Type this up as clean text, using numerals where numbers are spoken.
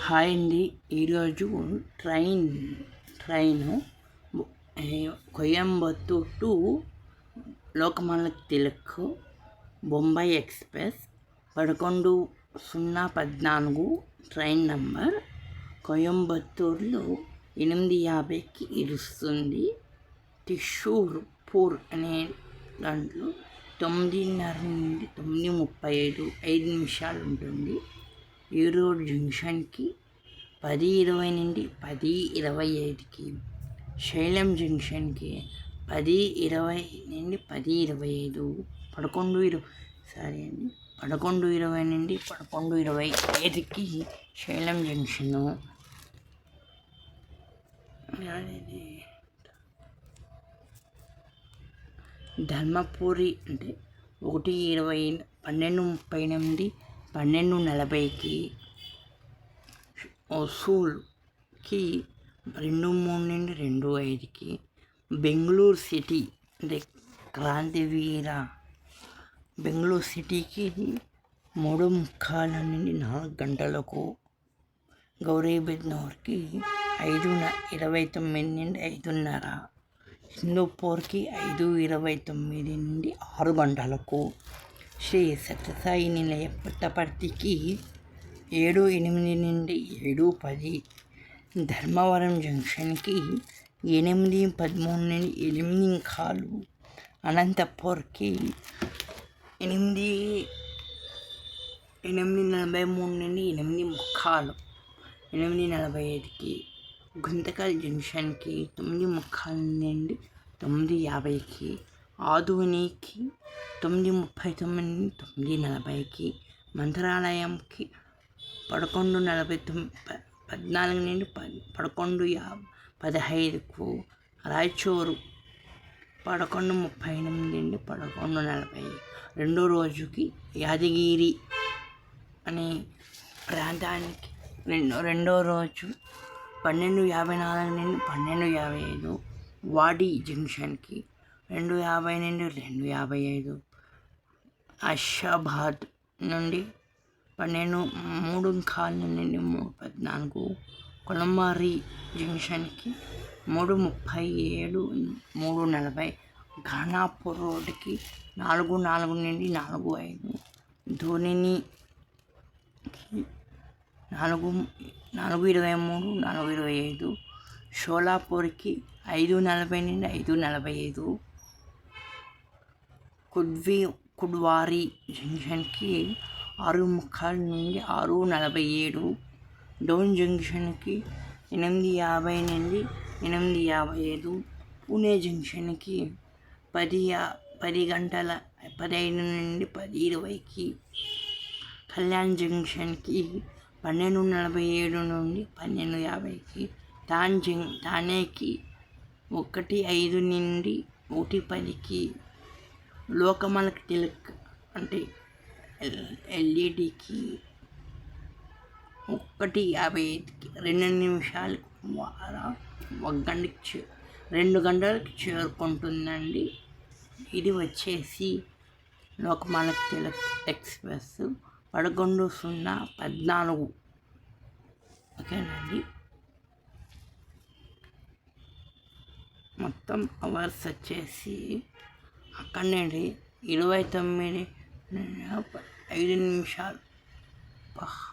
Hi అండి. ఈరోజు train Coimbatore to Lokmanya Tilak Bombay express 11:014 train number కోయంబత్తూర్లో 8:50కి ఇరుస్తుంది. త్రిశూర్పూర్ అనే దాంట్లో 9:30 నుండి 9:35 5 నిమిషాలు ఉంటుంది. ఈరోడ్ జంక్షన్కి 10:20 నుండి 10:25కి, శైలం జంక్షన్కి 10:20 నుండి 10:25, 11:20 నుండి 11:25కి శైలం జంక్షను. ధర్మపురి అంటే 1:20 12:38 12:40కి, ఒసూల్కి 2:03 నుండి 2:05కి, బెంగళూరు సిటీ అంటే క్రాంతివీర బెంగళూరు సిటీకి 3:45 నుండి 4 గంటలకు, గౌరీబిదనూర్కి 5:29 నుండి 5:30, హిందూపూర్కి 5:29 నుండి 6 గంటలకు, శ్రీ సత్యసాయి నిలయ పుట్టపర్తికి 7:08 నుండి 7:10, ధర్మవరం జంక్షన్కి 8:13 నుండి 8:15, అనంతపూర్కి 8:43 నుండి 8:45, 8:45కి, గుంతకల్ జంక్షన్కి 9:45 నుండి 9:50కి, ఆదోనికి 9:39 నుండి 9:40కి, మంత్రాలయంకి 14:14 నుండి 11:15కు, రాయచూరు 11:38 నుండి 11:40. రెండో రోజుకి యాదగిరి అనే ప్రాంతానికి రెండో రోజు 12:54 నుండి 12:55, వాడి జంక్షన్కి 2:50 నుండి 2:55, అషాబాద్ నుండి 3:15 నుండి 3:14, కొలంబారి జంక్షన్కి 3:37 3:40, ఘానాపూర్ రోడ్డుకి 4:04 నుండి 4:05, ధోనినికి 4:23 4:25, షోలాపూర్కి 5:40 నుండి 5:45, కుడ్వారి జంక్షన్కి 6:45 నుండి 6:47, డౌన్ జంక్షన్కి 8:50 నుండి 8:55, పూణే జంక్షన్కి 10:15 నుండి 10:20కి, కళ్యాణ్ జంక్షన్కి 12:47 నుండి 12:50కి, థానేకి 1:05 నుండి 1:10కి, లోకమాన్య తిలక్ అంటే ఎల్టీటీకి 1:55కి 2 నిమిషాలకు 2 గంటలకు చేరుకుంటుందండి. ఇది వచ్చేసి లోకమాన్య తిలక్ ఎక్స్ప్రెస్ 11:014. ఓకేనండి. మొత్తం అవర్స్ వచ్చేసి అక్కడి నుండి 29:05.